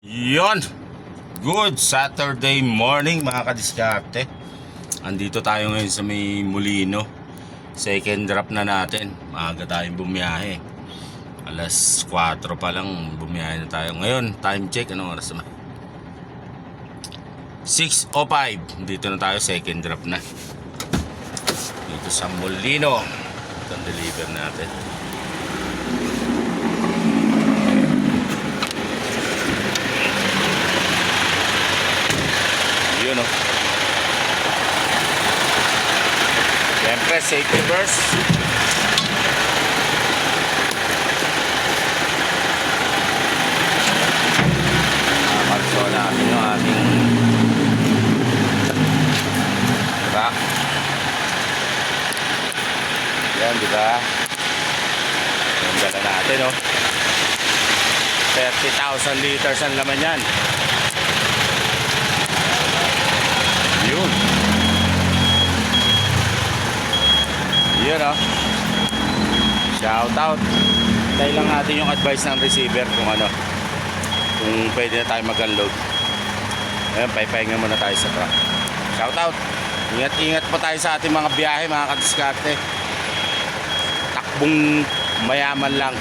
Yon, good Saturday morning mga kadiskarte. Andito tayo ngayon sa may Molino. Second drop na natin. Maaga tayong bumiyahe. Alas 4 pa lang bumiyahe na tayo. Ngayon, time check, anong oras naman? 6:05. Dito na tayo, second drop na. Dito sa Molino. Ito ang deliver natin. Yun o. Siyempre, safety first. Kapagso natin yung ating truck. Yan, diba? Yung dala natin o. 30,000 liters ang laman yan. Yun. Yun o. Shout out. Tayo lang natin yung advice ng receiver kung ano, kung pwede na tayo mag-unload. Ayun, pahipahinga muna tayo sa truck. Shout out. Ingat-ingat po tayo sa ating mga biyahe mga kadiskarte. Takbong mayaman lang.